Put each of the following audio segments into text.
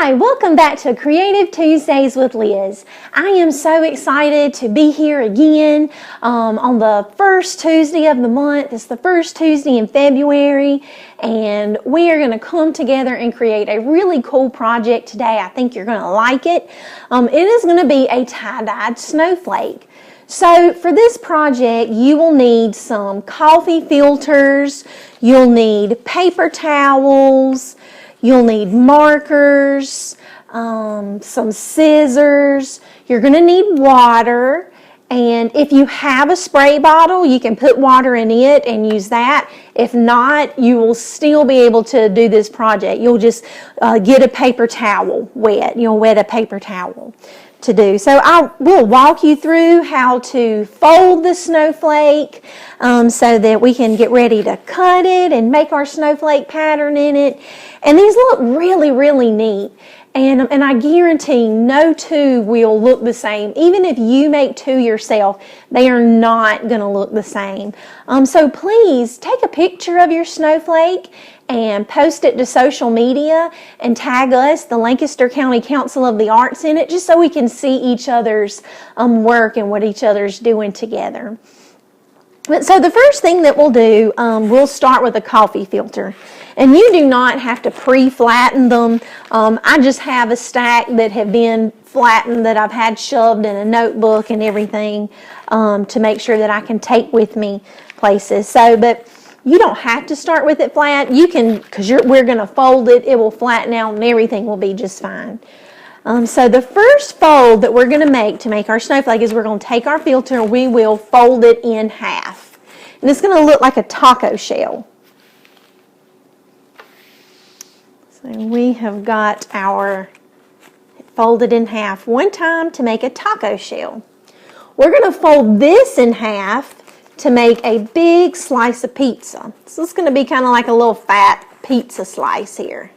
Hi, welcome back to Creative Tuesdays with Liz. I am so excited to be here again on the first Tuesday of the month. It's the first Tuesday in February, and we are going to come together and create a really cool project today. I think you're going to like it. It is going to be a tie-dyed snowflake. So for this project, you will need some coffee filters, you'll need paper towels, you'll need markers, some scissors, you're going to need water, and if you have a spray bottle, you can put water in it and use that. If not, you will still be able to do this project. You'll just get a paper towel wet. You'll wet a paper towel to do. So we'll walk you through how to fold the snowflake so that we can get ready to cut it and make our snowflake pattern in it. And these look really, really neat. And I guarantee no two will look the same. Even if you make two yourself, they are not going to look the same. So please take a picture of your snowflake and post it to social media and tag us, the Lancaster County Council of the Arts, in it, just so we can see each other's work and what each other's doing together. So the first thing that we'll do, we'll start with a coffee filter. And you do not have to pre-flatten them. I just have a stack that have been flattened that I've had shoved in a notebook and everything to make sure that I can take with me places. So, but you don't have to start with it flat. You can, because we're going to fold it, it will flatten out and everything will be just fine. So the first fold that we're going to make our snowflake is we're going to take our filter and we will fold it in half. And it's going to look like a taco shell. So we have got our folded in half one time to make a taco shell. We're going to fold this in half to make a big slice of pizza. So it's going to be kind of like a little fat pizza slice here.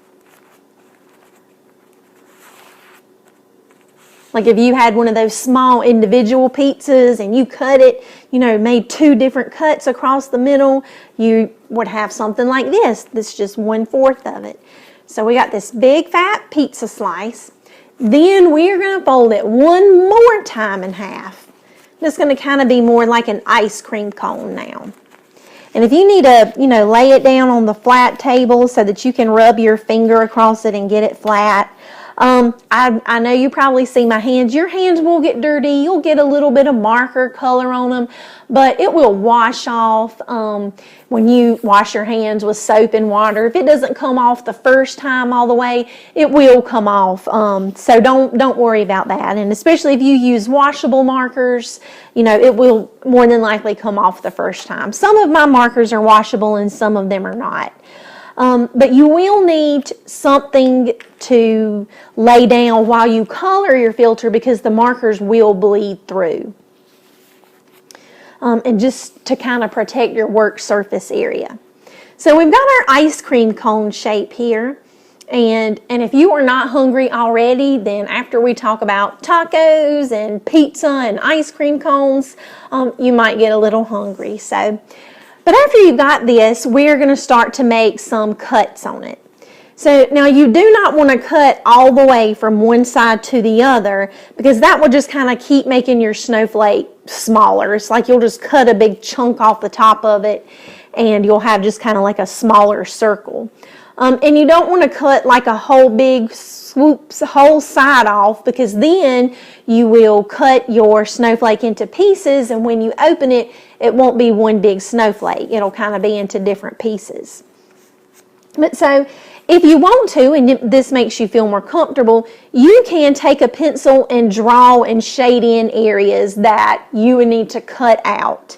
Like if you had one of those small individual pizzas and you cut it, made two different cuts across the middle, you would have something like this. This is just 1/4 of it. So we got this big fat pizza slice. Then we're going to fold it one more time in half. It's going to kind of be more like an ice cream cone now. And if you need to, lay it down on the flat table so that you can rub your finger across it and get it flat. I know you probably see my hands. Your hands will get dirty. You'll get a little bit of marker color on them, but it will wash off when you wash your hands with soap and water. If it doesn't come off the first time all the way, it will come off. So don't worry about that. And especially if you use washable markers, it will more than likely come off the first time. Some of my markers are washable and some of them are not. But you will need something to lay down while you color your filter because the markers will bleed through. And just to kind of protect your work surface area. So we've got our ice cream cone shape here. And if you are not hungry already, then after we talk about tacos and pizza and ice cream cones, you might get a little hungry. But after you've got this, we're going to start to make some cuts on it. So now you do not want to cut all the way from one side to the other because that will just kind of keep making your snowflake smaller. It's like you'll just cut a big chunk off the top of it and you'll have just kind of like a smaller circle. And you don't want to cut like a whole big swoops whole side off because then you will cut your snowflake into pieces, and when you open it, it won't be one big snowflake. It'll kind of be into different pieces. But so if you want to, and this makes you feel more comfortable, you can take a pencil and draw and shade in areas that you would need to cut out.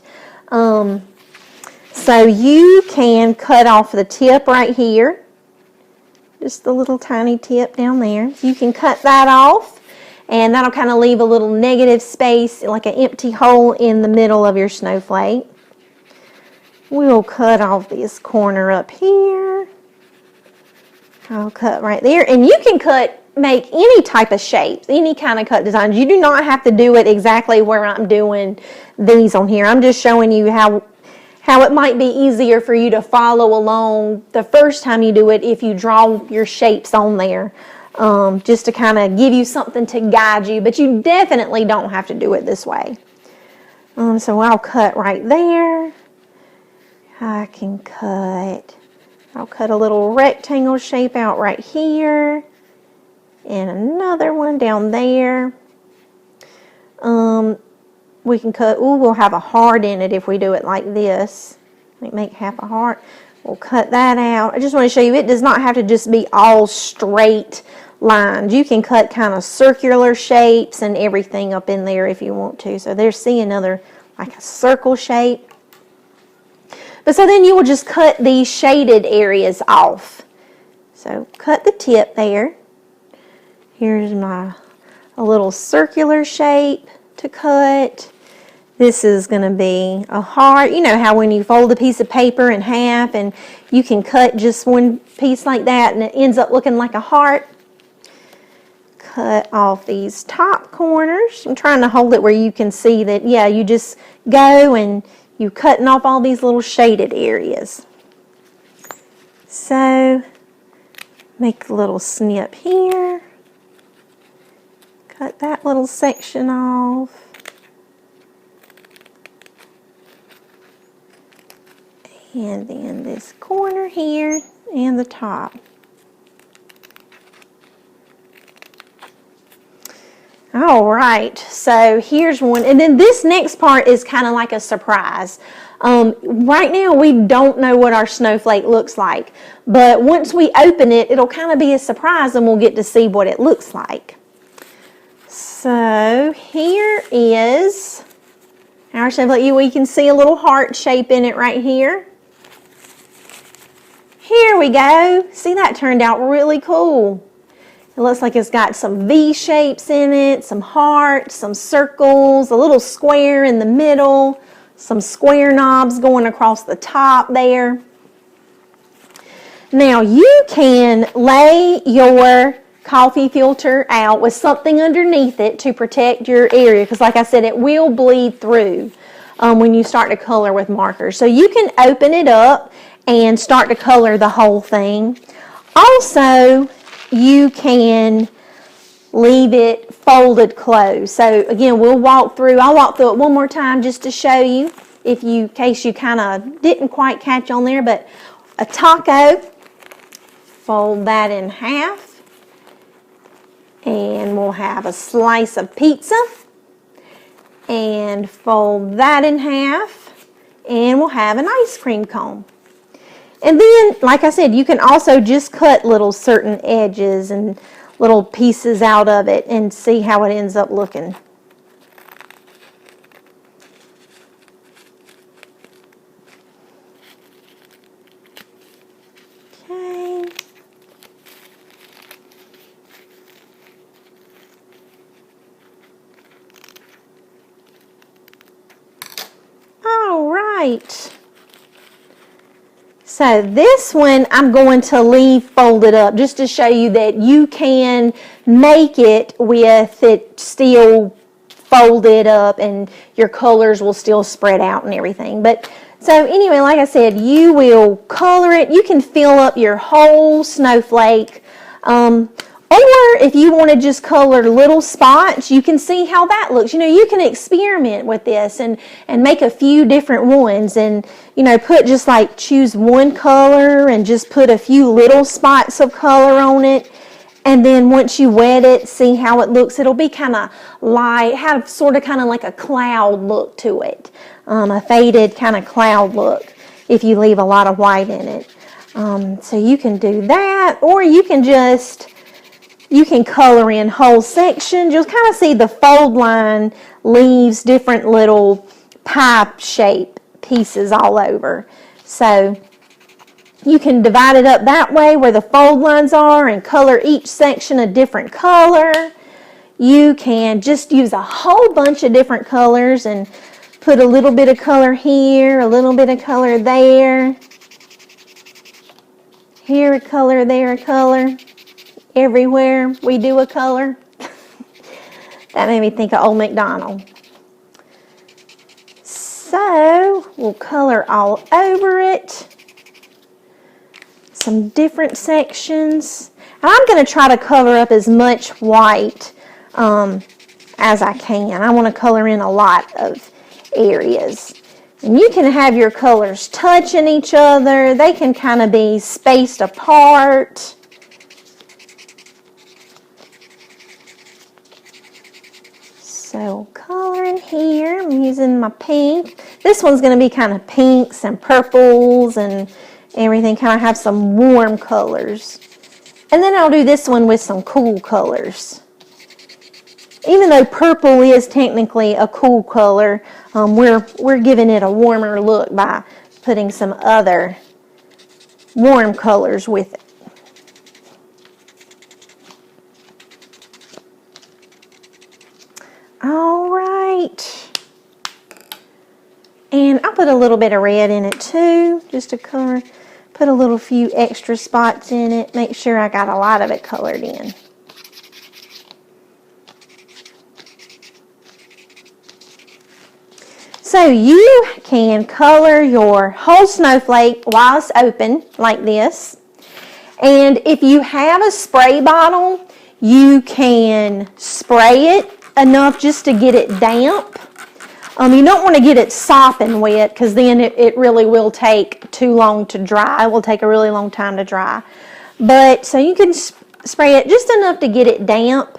So you can cut off the tip right here. Just the little tiny tip down there. You can cut that off, and that'll kind of leave a little negative space, like an empty hole in the middle of your snowflake. We'll cut off this corner up here. I'll cut right there, and you can make any type of shapes, any kind of cut designs. You do not have to do it exactly where I'm doing these on here. I'm just showing you how it might be easier for you to follow along the first time you do it if you draw your shapes on there. just to kind of give you something to guide you, but you definitely don't have to do it this way. So I'll cut right there. I'll cut a little rectangle shape out right here, and another one down there. We can cut, we'll have a heart in it if we do it like this. Make half a heart. We'll cut that out. I just want to show you, it does not have to just be all straight lines. You can cut kind of circular shapes and everything up in there if you want to. So there's, see, another like a circle shape. But so then you will just cut these shaded areas off. So cut the tip there. Here's a little circular shape to cut. This is going to be a heart. You know how when you fold a piece of paper in half and you can cut just one piece like that and it ends up looking like a heart? Cut off these top corners. I'm trying to hold it where you can see that, yeah, you just go and you're cutting off all these little shaded areas. So, make a little snip here. Cut that little section off. And then this corner here and the top. All right, so here's one. And then this next part is kind of like a surprise. Right now we don't know what our snowflake looks like, but once we open it, it'll kind of be a surprise and we'll get to see what it looks like. So here is our snowflake. We can see a little heart shape in it right here. Here we go. See, that turned out really cool. It looks like it's got some V shapes in it, some hearts, some circles, a little square in the middle, some square knobs going across the top there. Now you can lay your coffee filter out with something underneath it to protect your area, because like I said, it will bleed through when you start to color with markers. So you can open it up and start to color the whole thing. Also, you can leave it folded closed. So again, I'll walk through it one more time just to show you, in case you kind of didn't quite catch on there. But a taco, fold that in half, and we'll have a slice of pizza, and fold that in half, and we'll have an ice cream cone. And then, like I said, you can also just cut little certain edges and little pieces out of it and see how it ends up looking. Okay. All right. So this one I'm going to leave folded up just to show you that you can make it with it still folded up and your colors will still spread out and everything. But so anyway, like I said, you will color it. You can fill up your whole snowflake. Or if you want to just color little spots, you can see how that looks. You know, you can experiment with this and make a few different ones and, you know, choose one color and just put a few little spots of color on it. And then once you wet it, see how it looks. It'll be kind of light, have sort of kind of like a cloud look to it. A faded kind of cloud look if you leave a lot of white in it. So you can do that, or you can color in whole sections. You'll kind of see the fold line leaves different little pipe shape pieces all over. So you can divide it up that way where the fold lines are and color each section a different color. You can just use a whole bunch of different colors and put a little bit of color here, a little bit of color there. Here a color, there a color. Everywhere we do a color. That made me think of Old MacDonald. So we'll color all over it. Some different sections. And I'm going to try to cover up as much white as I can. I want to color in a lot of areas. And you can have your colors touching each other. They can kind of be spaced apart. So coloring here, I'm using my pink. This one's going to be kind of pinks and purples and everything, kind of have some warm colors. And then I'll do this one with some cool colors. Even though purple is technically a cool color, we're giving it a warmer look by putting some other warm colors with it. All right. And I'll put a little bit of red in it too, just to color, put a few extra spots in it, make sure I got a lot of it colored in. So you can color your whole snowflake while it's open like this. And if you have a spray bottle, you can spray it enough just to get it damp. You don't want to get it sopping wet because then it really will take too long to dry. It will take a really long time to dry. But so you can spray it just enough to get it damp.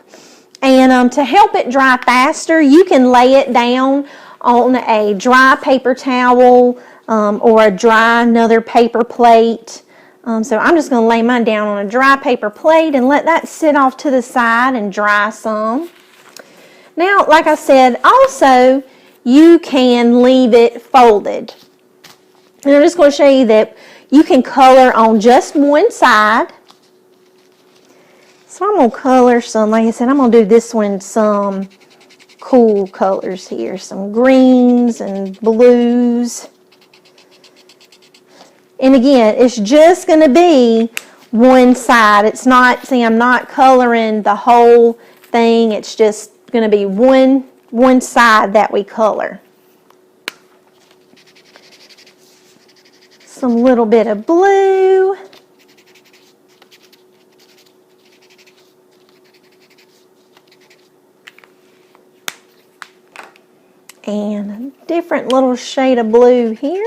And to help it dry faster, you can lay it down on a dry paper towel or a dry another paper plate. So I'm just going to lay mine down on a dry paper plate and let that sit off to the side and dry some. Now, like I said, also you can leave it folded. And I'm just going to show you that you can color on just one side. So I'm going to color some, like I said, I'm going to do this one some cool colors here, some greens and blues. And again, it's just going to be one side. It's not, see, I'm not coloring the whole thing. It's just going to be one side that we color. Some little bit of blue. And a different little shade of blue here.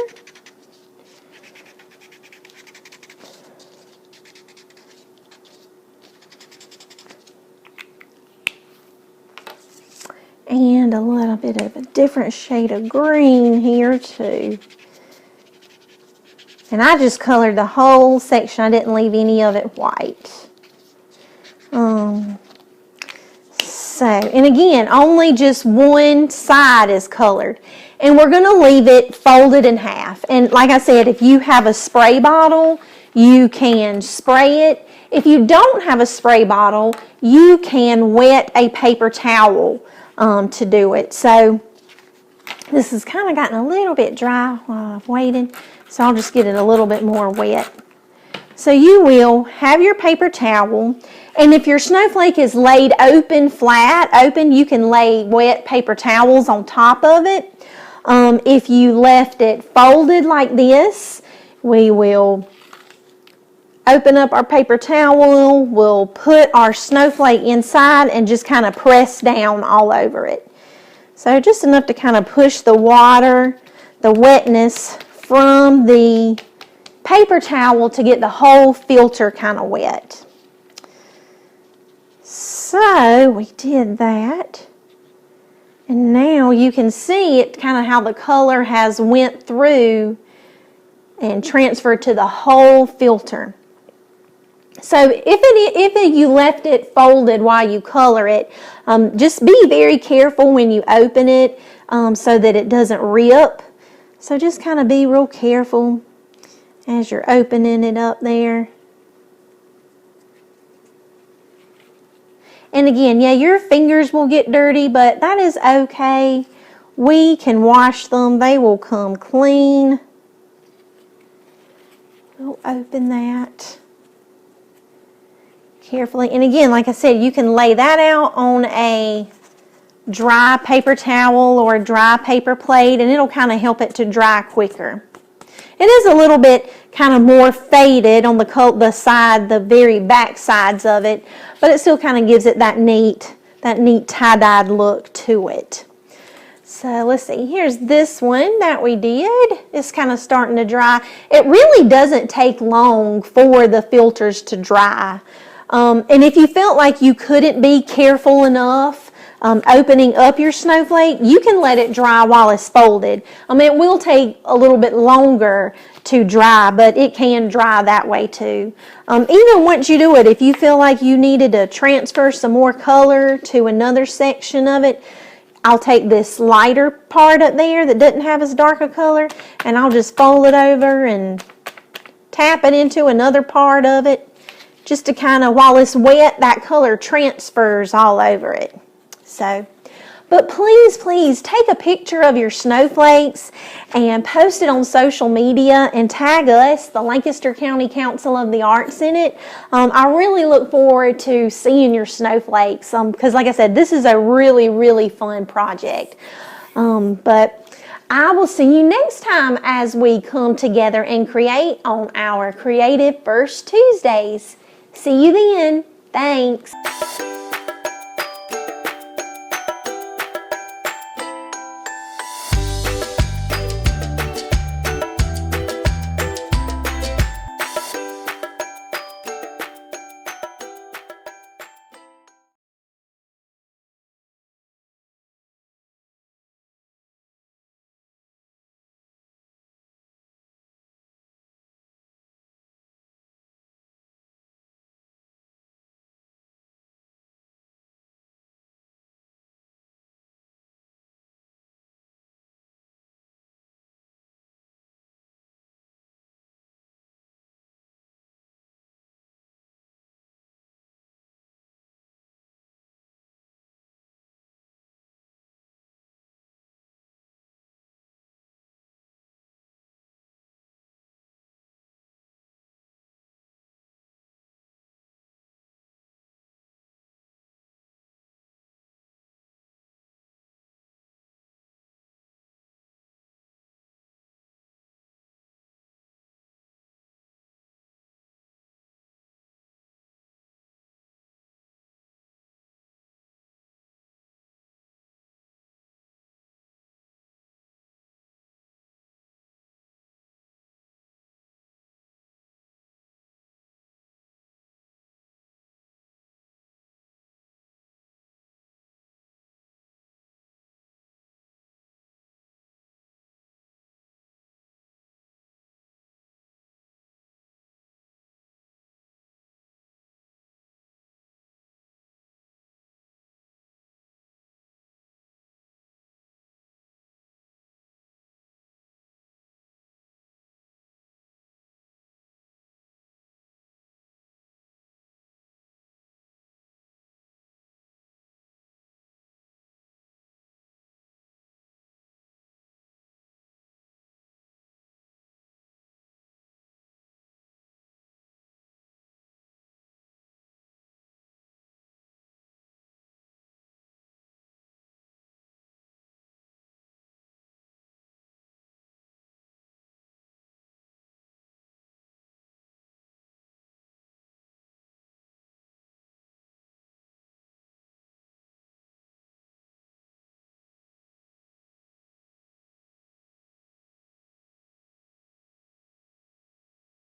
And a little bit of a different shade of green here too. And I just colored the whole section. I didn't leave any of it white. And again, only just one side is colored. And we're going to leave it folded in half. And like I said, if you have a spray bottle, you can spray it. If you don't have a spray bottle, you can wet a paper towel to do it. So this has kind of gotten a little bit dry while I've waited. So I'll just get it a little bit more wet. So you will have your paper towel, and if your snowflake is laid open, flat, open, you can lay wet paper towels on top of it. If you left it folded like this, we will open up our paper towel, we'll put our snowflake inside and just kind of press down all over it. So just enough to kind of push the water, the wetness from the paper towel to get the whole filter kind of wet. So we did that. And now you can see it kind of how the color has went through and transferred to the whole filter. So if you left it folded while you color it, just be very careful when you open it so that it doesn't rip. So just kind of be real careful as you're opening it up there. And again, yeah, your fingers will get dirty, but that is okay. We can wash them. They will come clean. We'll open that carefully. And again, like I said, you can lay that out on a dry paper towel or a dry paper plate, and it'll kind of help it to dry quicker. It is a little bit kind of more faded on the side, the very back sides of it, but it still kind of gives it that neat tie-dyed look to it. So let's see, here's this one that we did. It's kind of starting to dry. It really doesn't take long for the filters to dry. And if you felt like you couldn't be careful enough opening up your snowflake, you can let it dry while it's folded. It will take a little bit longer to dry, but it can dry that way too. Even once you do it, if you feel like you needed to transfer some more color to another section of it, I'll take this lighter part up there that doesn't have as dark a color, and I'll just fold it over and tap it into another part of it, just to kind of, while it's wet, that color transfers all over it. So, but please take a picture of your snowflakes and post it on social media and tag us, the Lancaster County Council of the Arts, in it. I really look forward to seeing your snowflakes because like I said, this is a really fun project. But I will see you next time as we come together and create on our Creative First Tuesdays. See you then. Thanks.